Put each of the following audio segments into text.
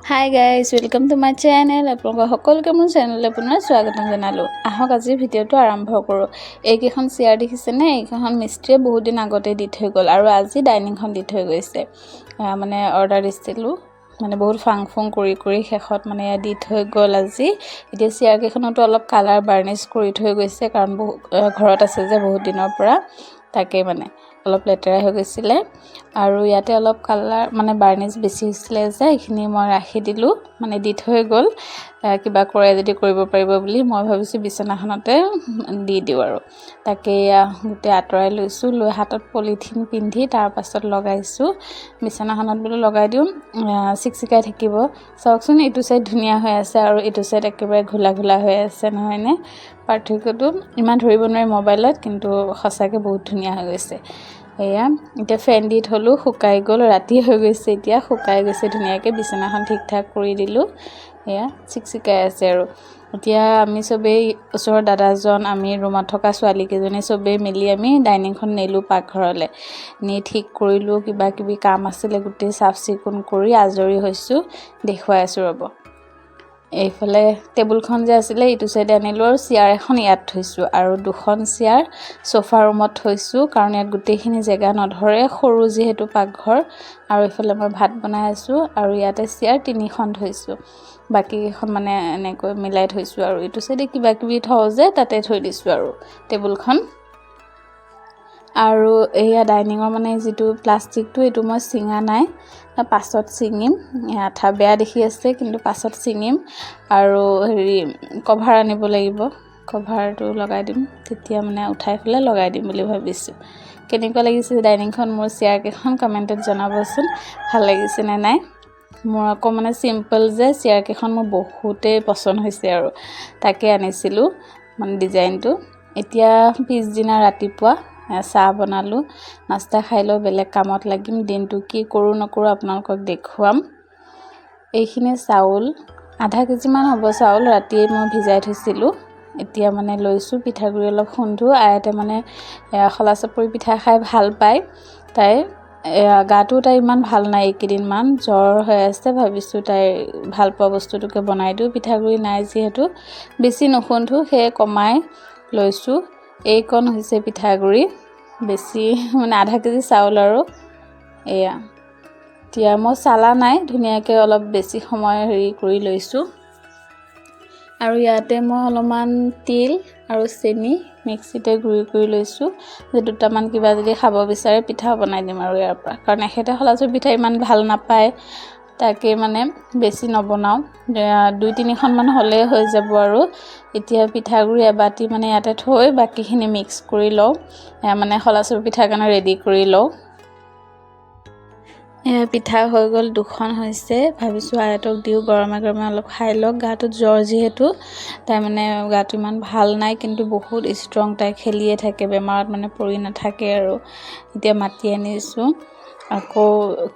Hi guys, welcome to my channel. আপোনালোকৰ সকলোকে মোৰ চেনেললৈ পুনৰ স্বাগতম জনালোঁ। আহক আজি ভিডিঅ'টো আৰম্ভ কৰোঁ। এইকেইখন চেয়াৰ দেখিছেনে? এইকেইখন মিস্ত্ৰীয়ে বহুত দিন আগতে দি থৈ গ'ল আৰু আজি ডাইনিংখন দি থৈ গৈছে। মানে অৰ্ডাৰ দিছিলোঁ, মানে বহুত ফাং ফুং কৰি শেষত মানে দি থৈ গ'ল আজি। এতিয়া চেয়াৰকেইখনতো অলপ কালাৰ বাৰ্নিছ কৰি থৈ গৈছে, কাৰণ ঘৰত আছে যে বহুত দিনৰ পৰা, তাকেই মানে অলপ লেতেৰা হৈ গৈছিলে আৰু ইয়াতে অলপ কালাৰ মানে বাৰ্নিছ বেছি হৈছিলে যে এইখিনি মই ৰাখি দিলোঁ, মানে দি থৈ গ'ল। কিবা কৰে যদি কৰিব পাৰিব বুলি মই ভাবিছোঁ বিচনাখনতে দি দিওঁ আৰু তাকে গোটেই আঁতৰাই লৈছোঁ, লৈ হাতত পলিথিন পিন্ধি তাৰ পাছত লগাইছোঁ। বিচনাখনত বোলো লগাই দিওঁ, চিকচিকাই থাকিব। চাওকচোন, এইটো চাইড ধুনীয়া হৈ আছে আৰু এইটো চাইড একেবাৰে ঘোলা ঘোলা হৈ আছে, নহয়নে? পাৰ্থক্যটো ইমান ধৰিব নোৱাৰি মোবাইলত, কিন্তু সঁচাকৈ বহুত ধুনীয়া হৈ গৈছে। এতিয়া ফেন দি থলোঁ, শুকাই গ'ল, ৰাতি হৈ গৈছে, এতিয়া শুকাই গৈছে ধুনীয়াকৈ। বিচনাখন ঠিক ঠাক কৰি দিলোঁ, চিকচিকাই আছে আৰু এতিয়া আমি চবেই, ওচৰৰ দাদাজন, আমি ৰুমত থকা ছোৱালীকেইজনী চবেই মিলি আমি ডাইনিংখন নিলোঁ পাকঘৰলৈ, নি ঠিক কৰিলোঁ। কিবা কিবি কাম আছিলে, গোটেই চাফ চিকুণ কৰি আজৰি হৈছোঁ, দেখুৱাই আছোঁ ৰ'ব। এইফালে টেবুলখন যে আছিলে এইটো চাইডে আনিলোঁ আৰু চেয়াৰ এখন ইয়াত থৈছোঁ আৰু দুখন চেয়াৰ চোফা ৰুমত থৈছোঁ, কাৰণ ইয়াত গোটেইখিনি জেগা নধৰে, সৰু যিহেতু পাকঘৰ। আৰু এইফালে মই ভাত বনাই আছোঁ আৰু ইয়াতে চেয়াৰ 3খন থৈছোঁ, বাকীকেইখন মানে এনেকৈ মিলাই থৈছোঁ আৰু এইটো চাইডে কিবা কিবি থওঁ যে তাতে থৈ দিছোঁ আৰু টেবুলখন। আৰু এয়া ডাইনিঙৰ মানে যিটো প্লাষ্টিকটো, এইটো মই ছিঙা নাই, পাছত ছিঙিম। আঠা বেয়া দেখি আছে, কিন্তু পাছত ছিঙিম আৰু কভাৰ আনিব লাগিব, কভাৰটো লগাই দিম, তেতিয়া মানে উঠাই পেলাই লগাই দিম বুলি ভাবিছোঁ। কেনেকুৱা লাগিছে ডাইনিংখন, মোৰ চেয়াৰকেইখন কমেণ্টত জনাবচোন, ভাল লাগিছে নে নাই। মোৰ আকৌ মানে চিম্পল যে চেয়াৰকেইখন মোৰ বহুতেই পচন্দ হৈছে আৰু তাকে আনিছিলোঁ মানে ডিজাইনটো। এতিয়া পিছদিনা ৰাতিপুৱা চাহ বনালোঁ, নাস্তা খাই লৈ বেলেগ কামত লাগিম। দিনটো কি কৰোঁ নকৰোঁ আপোনালোকক দেখুৱাম। এইখিনি চাউল, আধা কেজিমান হ'ব চাউল, ৰাতিয়ে মই ভিজাই থৈছিলোঁ। এতিয়া মানে লৈছোঁ, পিঠাগুড়ি অলপ খুন্দো। আয়াতে মানে খলা চাপৰি পিঠা খাই ভাল পায়, তাই গাটো তাই ইমান ভাল নাই, এইকেইদিনমান জ্বৰ হৈ আছে। ভাবিছোঁ তাই ভাল পোৱা বস্তুটোকে বনাই দিওঁ, পিঠাগুড়ি নাই যিহেতু বেছি নুখুন্দো, সেয়ে কমাই লৈছোঁ। এইকণ হৈছে পিঠাগুড়ি, বেছি মানে আধা কেজি চাউল আৰু এতিয়া মই চালা নাই, ধুনীয়াকৈ অলপ বেছি সময় কৰি লৈছোঁ। আৰু ইয়াতে মই অলপমান তিল আৰু চেনি মিক্সিতে গুড়ি কৰি লৈছোঁ, যে দুটামান কিবা যদি খাব বিচাৰে পিঠা বনাই দিম আৰু ইয়াৰ পৰা, কাৰণ এখেতে খলাচৰ পিঠা ইমান ভাল নাপায়, তাকে মানে বেছি নবনাওঁ, 2-3খনমান হ'লেই হৈ যাব। আৰু এতিয়া পিঠাগুড়ি এবাটি মানে ইয়াতে থৈ বাকীখিনি মিক্স কৰি লওঁ, মানে খলাচৰ পিঠাৰ কাৰণে ৰেডি কৰি লওঁ। পিঠা হৈ গ'ল, 2খন হৈছে। ভাবিছোঁ আয়াতক দিওঁ, গৰমে গৰমে অলপ খাই লওক। গাটোত জ্বৰ যিহেতু, তাই মানে গাটো ইমান ভাল নাই, কিন্তু বহুত ষ্ট্ৰং, তাই খেলিয়ে থাকে, বেমাৰত মানে পৰি নাথাকে আৰু। এতিয়া মাতি আনিছোঁ, আকৌ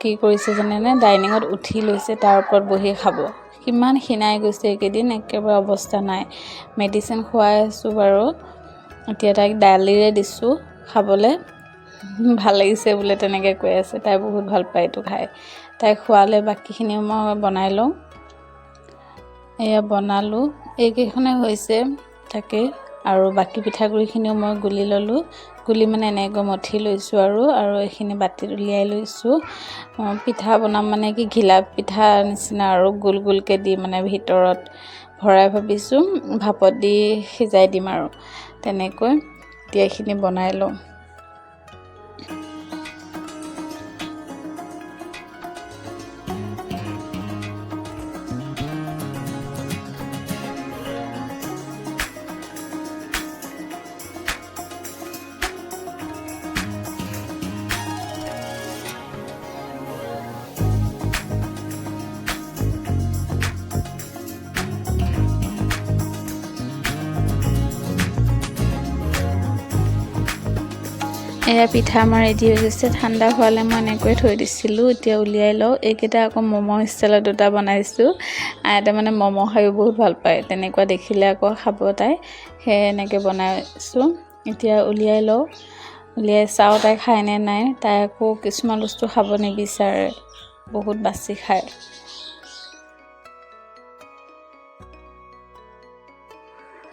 কি কৰিছে জানেনে, ডাইনিঙত উঠি লৈছে, তাৰ ওপৰত বহি খাব। কিমান খিনাই গৈছে এইকেইদিন, একেবাৰে অৱস্থা নাই। মেডিচিন খুৱাই আছোঁ বাৰু। এতিয়া তাইক দালিৰে দিছোঁ খাবলৈ, ভাল লাগিছে বোলে তেনেকৈ কৈ আছে, তাই বহুত ভাল পায় এইটো খাই। তাই খোৱালে বাকীখিনিও মই বনাই লওঁ। বনালোঁ, এইকেইখনে হৈছে তাকে। আৰু বাকী পিঠাগুড়িখিনিও মই গুলি ল'লোঁ, গুলি মানে এনেকৈ মঠি লৈছোঁ আৰু এইখিনি বাতিত উলিয়াই লৈছোঁ। পিঠা বনাম মানে কি, ঘিলা পিঠা নিচিনা আৰু গোল গোলকৈ দি মানে ভিতৰত ভৰাই ভাবিছোঁ ভাপত দি সিজাই দিম আৰু তেনেকৈ। এতিয়া এইখিনি বনাই লওঁ। পিঠা আমাৰ ৰেডি হৈ গৈছে, ঠাণ্ডা হোৱালে মই এনেকৈ থৈ দিছিলোঁ, এতিয়া উলিয়াই লওঁ। এইকেইটা আকৌ ম'ম' ষ্টাইলত 2টা বনাইছোঁ। আয়াতে মানে ম'ম' খায়ো বহুত ভাল পায়, তেনেকুৱা দেখিলে আকৌ খাব তাই, সেয়ে এনেকৈ বনাইছোঁ। এতিয়া উলিয়াই লওঁ, উলিয়াই চাওঁ তাই খায়নে নাই। তাই আকৌ কিছুমান বস্তু খাব নিবিচাৰে, বহুত বাছি খায়।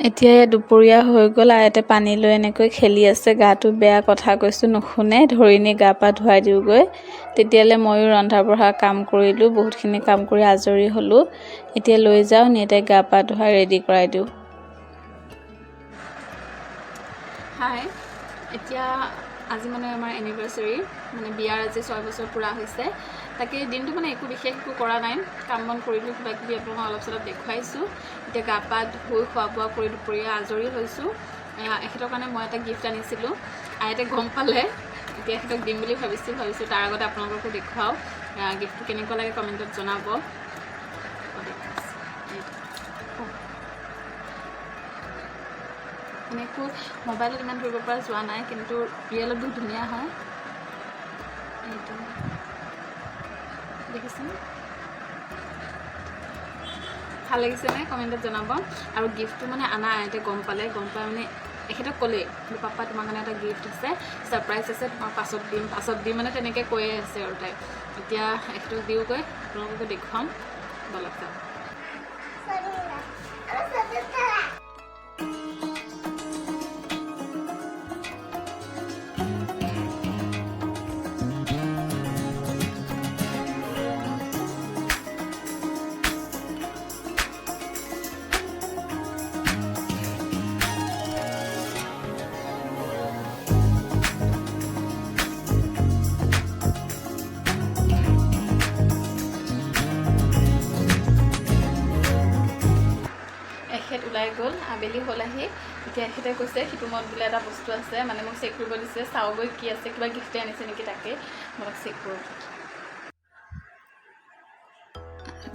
এতিয়া দুপৰীয়া হৈ গ'ল, আয়াতে পানী লৈ এনেকৈ খেলি আছে। গাটো বেয়া, কথা কৈছোঁ নুশুনে, ধৰিনি গা পা ধুৱাই দিওঁগৈ। তেতিয়ালৈ ময়ো ৰন্ধা বঢ়া কাম কৰিলোঁ, বহুতখিনি কাম কৰি আজৰি হ'লোঁ। এতিয়া লৈ যাওঁ, নি তাইক গা পা ধুৱাই ৰেডি কৰাই দিওঁ। হাই, এতিয়া আজি মানে আমাৰ এনিভাৰ্চাৰী, মানে বিয়াৰ আজি 6 বছৰ পূৰা হৈছে। তাকে দিনটো মানে বিশেষ একো কৰা নাই, কাম বন কৰিলোঁ, কিবা কিবি আপোনাক অলপ চলপ দেখুৱাইছোঁ। এতিয়া গা পা ধুই খোৱা বোৱা কৰি দুপৰীয়া আজৰি হৈছোঁ। এখেতৰ কাৰণে মই এটা গিফ্ট আনিছিলোঁ, আয়াতে গম পালে, এতিয়া এখেতক দিম বুলি ভাবিছোঁ। তাৰ আগতে আপোনালোককো দেখুৱাওঁ, গিফ্টটো কেনেকুৱা লাগে কমেণ্টত জনাব। এনেকৈ মোবাইলত ইমান ধৰিব পৰা যোৱা নাই, কিন্তু ৰিয়েলত বহুত ধুনীয়া হয়। এইটো দেখিছেনে? ভাল লাগিছেনে কমেণ্টত জনাব। আৰু গিফ্টটো মানে আনা আয়াতে গম পাই মানে এখেতক ক'লেই, পাপা তোমাৰ কাৰণে এটা গিফ্ট আছে, ছাৰপ্ৰাইজ আছে, তোমাক পাছত দিম মানে তেনেকৈ কৈয়ে আছে আৰু তাই। এতিয়া এখেতক দিওঁগৈ, আপোনালোককো দেখুৱাম, বলক যাওঁ। এখেত ওলাই গ'ল, আবেলি হ'ল আহি। এতিয়া এখেতে কৈছে সিটো মত বোলে এটা বস্তু আছে, মানে মোক চেক কৰিব দিছে, চাওঁগৈ কি আছে, কিবা গিফ্টে আনিছে নেকি, তাকে মই চেক কৰোঁ।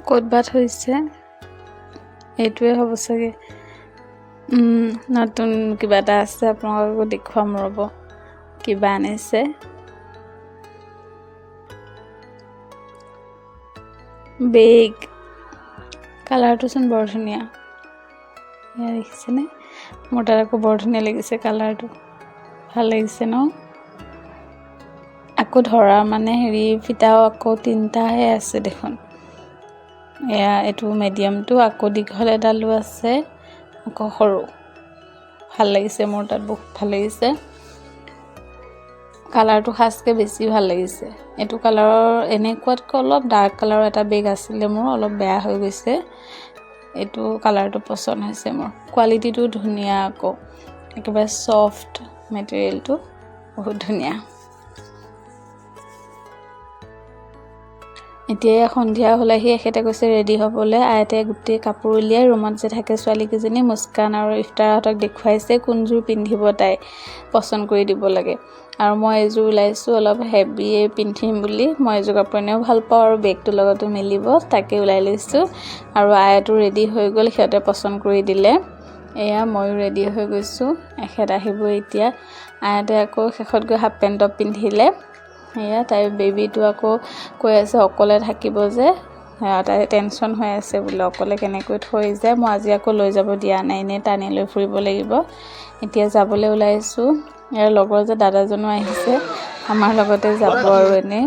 ক'ত বা থৈছে, এইটোৱে হ'ব চাগে। নতুন কিবা এটা আছে, আপোনালোককো দেখুৱাম ৰ'ব, কিবা আনিছে। বেগ, কালাৰটোচোন বৰ ধুনীয়া, এয়া দেখিছেনে? মোৰ তাত আকৌ বৰ ধুনীয়া লাগিছে কালাৰটো, ভাল লাগিছে ন? আকৌ ধৰা মানে ফিটাও আকৌ 3টাহে আছে দেখোন। এয়া এইটো মিডিয়ামটো, আকৌ দীঘল এডালো আছে, আকৌ সৰু। ভাল লাগিছে, মোৰ তাত বহুত ভাল লাগিছে। কালাৰটো খাচকৈ বেছি ভাল লাগিছে। এইটো কালাৰৰ এনেকুৱাতকৈ অলপ ডাৰ্ক কালাৰৰ এটা বেগ আছিলে মোৰ, অলপ বেয়া হৈ গৈছে। এইটো কালাৰটো পচন্দ হৈছে মোৰ, কোৱালিটিটো ধুনীয়া, আকৌ একেবাৰে ছফ্ট মেটেৰিয়েলটো, বহুত ধুনীয়া। এতিয়া সন্ধিয়া হ'লেহি, এখেতে কৈছে ৰেডি হ'বলৈ। আয়াতে গোটেই কাপোৰ উলিয়াই ৰুমত যে থাকে ছোৱালীকেইজনী, মুস্কান আৰু ইফতাৰহঁতক দেখুৱাইছে কোনযোৰ পিন্ধিব, তাই পচন্দ কৰি দিব লাগে। আৰু মই এইযোৰ ওলাইছোঁ অলপ হেভিয়ে পিন্ধিম বুলি, মই এইযোৰ কাপোৰ এনেও ভাল পাওঁ আৰু বেগটোৰ লগতো মিলিব, তাকে ওলাই লৈছোঁ। আৰু আয়াতো ৰেডি হৈ গ'ল, সিহঁতে পচন্দ কৰি দিলে। এয়া ময়ো ৰেডি হৈ গৈছোঁ, এখেত আহিব এতিয়া। আয়াতে আকৌ শেষত গৈ হাফ পেণ্ট টপ পিন্ধিলে। এয়া তাইৰ বেবীটো আকৌ কৈ আছে অকলে থাকিব যে, তাই টেনশ্যন হৈ আছে বোলে, অকলে কেনেকৈ থৈ যায়। মই আজি আকৌ লৈ যাব দিয়া নাই, এনেই টানি লৈ ফুৰিব লাগিব। এতিয়া যাবলৈ ওলাইছোঁ। ইয়াৰ লগৰ যে দাদাজনো আহিছে, আমাৰ লগতে যাব আৰু এনেই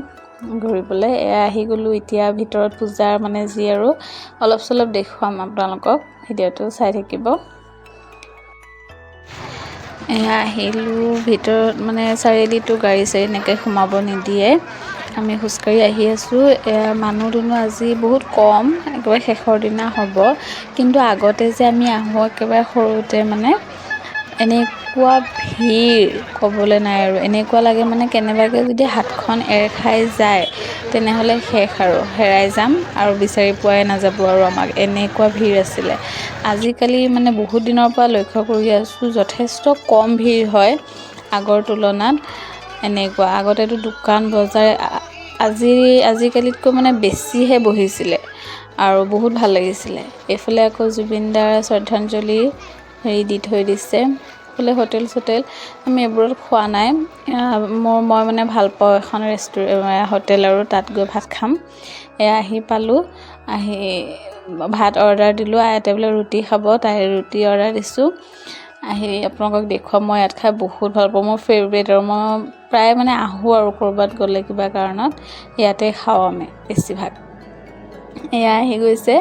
ঘূৰিবলৈ। এয়া আহি গ'লোঁ এতিয়া ভিতৰত, পূজাৰ মানে যি আৰু অলপ চলপ দেখুৱাম আপোনালোকক, ভিডিঅ'টো চাই থাকিব। এয়া আহিলোঁ ভিতৰত, মানে চাৰিআলিতো গাড়ী চাড়ী এনেকৈ সোমাব নিদিয়ে, আমি খোজকাঢ়ি আহি আছোঁ। মানুহ দুনুহ আজি বহুত কম, একেবাৰে শেষৰ দিনা হ'ব। কিন্তু আগতে যে আমি আহোঁ একেবাৰে সৰুতে, মানে এনেকুৱা ভিৰ ক'বলৈ নাই আৰু। এনেকুৱা লাগে মানে কেনেবাকৈ যদি হাতখন এৰ খাই যায় তেনেহ'লে শেষ আৰু, হেৰাই যাম আৰু বিচাৰি পোৱাই নাযাব আৰু আমাক, এনেকুৱা ভিৰ আছিলে। আজিকালি মানে বহুত দিনৰ পৰা লক্ষ্য কৰি আছোঁ, যথেষ্ট কম ভিৰ হয় আগৰ তুলনাত। এনেকুৱা আগতেতো দোকান বজাৰ আজিকালিতকৈ মানে বেছিহে বহিছিলে আৰু বহুত ভাল লাগিছিলে। এইফালে আকৌ জুবিনদাৰ শ্ৰদ্ধাঞ্জলি দি থৈ দিছে। এইফালে হোটেল চোটেল, আমি এইবোৰত খোৱা নাই। মই মানে ভাল পাওঁ এখন হোটেল, আৰু তাত গৈ ভাত খাম। এয়া আহি পালোঁ, আহি ভাত অৰ্ডাৰ দিলোঁ। আয়াতে বোলে ৰুটি খাব, তাই ৰুটি অৰ্ডাৰ দিছোঁ। আহি আপোনালোকক দেখুৱাম, মই ইয়াত খাই বহুত ভাল পাওঁ, মোৰ ফেভৰেট। আৰু মই প্ৰায় মানে আহোঁ আৰু ক'ৰবাত গ'লে কিবা কাৰণত, ইয়াতে খাওঁ আমি বেছিভাগ। এয়া আহি গৈছে,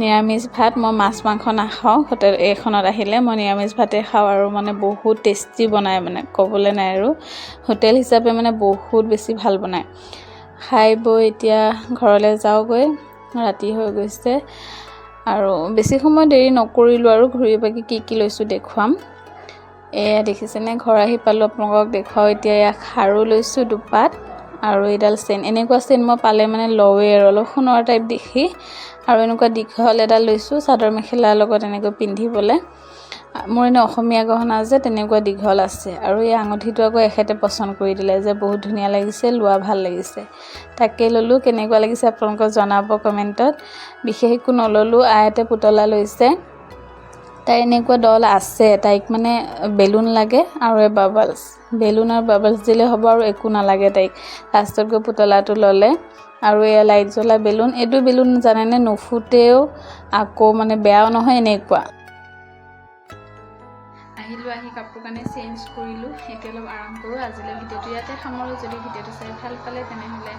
নিৰামিষ ভাত। মই মাছ মাংস নাখাওঁ, হোটেল এইখনত আহিলে মই নিৰামিষ ভাতে খাওঁ আৰু মানে বহুত টেষ্টি বনায়, মানে ক'বলৈ নাই আৰু হোটেল হিচাপে মানে বহুত বেছি ভাল বনায়। খাই বৈ এতিয়া ঘৰলৈ যাওঁগৈ, ৰাতি হৈ গৈছে আৰু বেছি সময় দেৰি নকৰিলোঁ আৰু ঘূৰি পাকি কি লৈছোঁ দেখুৱাম। এয়া দেখিছেনে, ঘৰ আহি পালোঁ, আপোনালোকক দেখুৱাওঁ। এতিয়া এয়া খাৰু লৈছোঁ দুপাত আৰু এইডাল চেইন। এনেকুৱা চেইন মই পালে মানে লওঁৱেই আৰু অলপ সোণৰ টাইপ দেখি, আৰু এনেকুৱা দীঘল এডাল লৈছোঁ চাদৰ মেখেলাৰ লগত এনেকৈ পিন্ধিবলৈ। মোৰ এনে অসমীয়া গহনা যে তেনেকুৱা দীঘল আছে, আৰু এই আঙুঠিটো আকৌ এখেতে পচন্দ কৰি দিলে যে বহুত ধুনীয়া লাগিছে, লোৱা ভাল লাগিছে, তাকে ল'লোঁ। কেনেকুৱা লাগিছে আপোনালোকক জনাব কমেণ্টত। বিশেষ একো নল'লোঁ, আয়াতে পুতলা লৈছে, তাই এনেকুৱা ডল আছে, তাইক মানে বেলুন লাগে আৰু বাবলছ, বেলুন আৰু বাবলছ দিলে হ'ব আৰু একো নালাগে তাইক। লাষ্টত গৈ পুতলাটো ল'লে। আৰু এয়া লাইট জ্বলা বেলুন, এইটো বেলুন জানেনে নুফুটেও, আকৌ মানে বেয়াও নহয়, এনেকুৱা। আহিলোঁ, আহি কাপোৰ কানি চেঞ্জ কৰিলোঁ, এতিয়া অলপ আৰাম কৰোঁ। আজিলৈ ভিডিঅ'টো ইয়াতে সামৰোঁ। যদি ভিডিঅ'টো চাই ভাল পালে তেনেহ'লে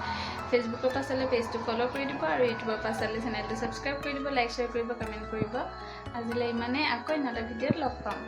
ফেচবুকৰ পৰা চালে পেজটো ফ'ল' কৰি দিব, আৰু ইউটিউবৰ পৰা চালে চেনেলটো ছাবস্ক্ৰাইব কৰি দিব, লাইক শ্বেয়াৰ কৰিব, কমেণ্ট কৰিব। আজিলৈ ইমানেই, আকৌ এটা ভিডিঅ'ত লগ পাম।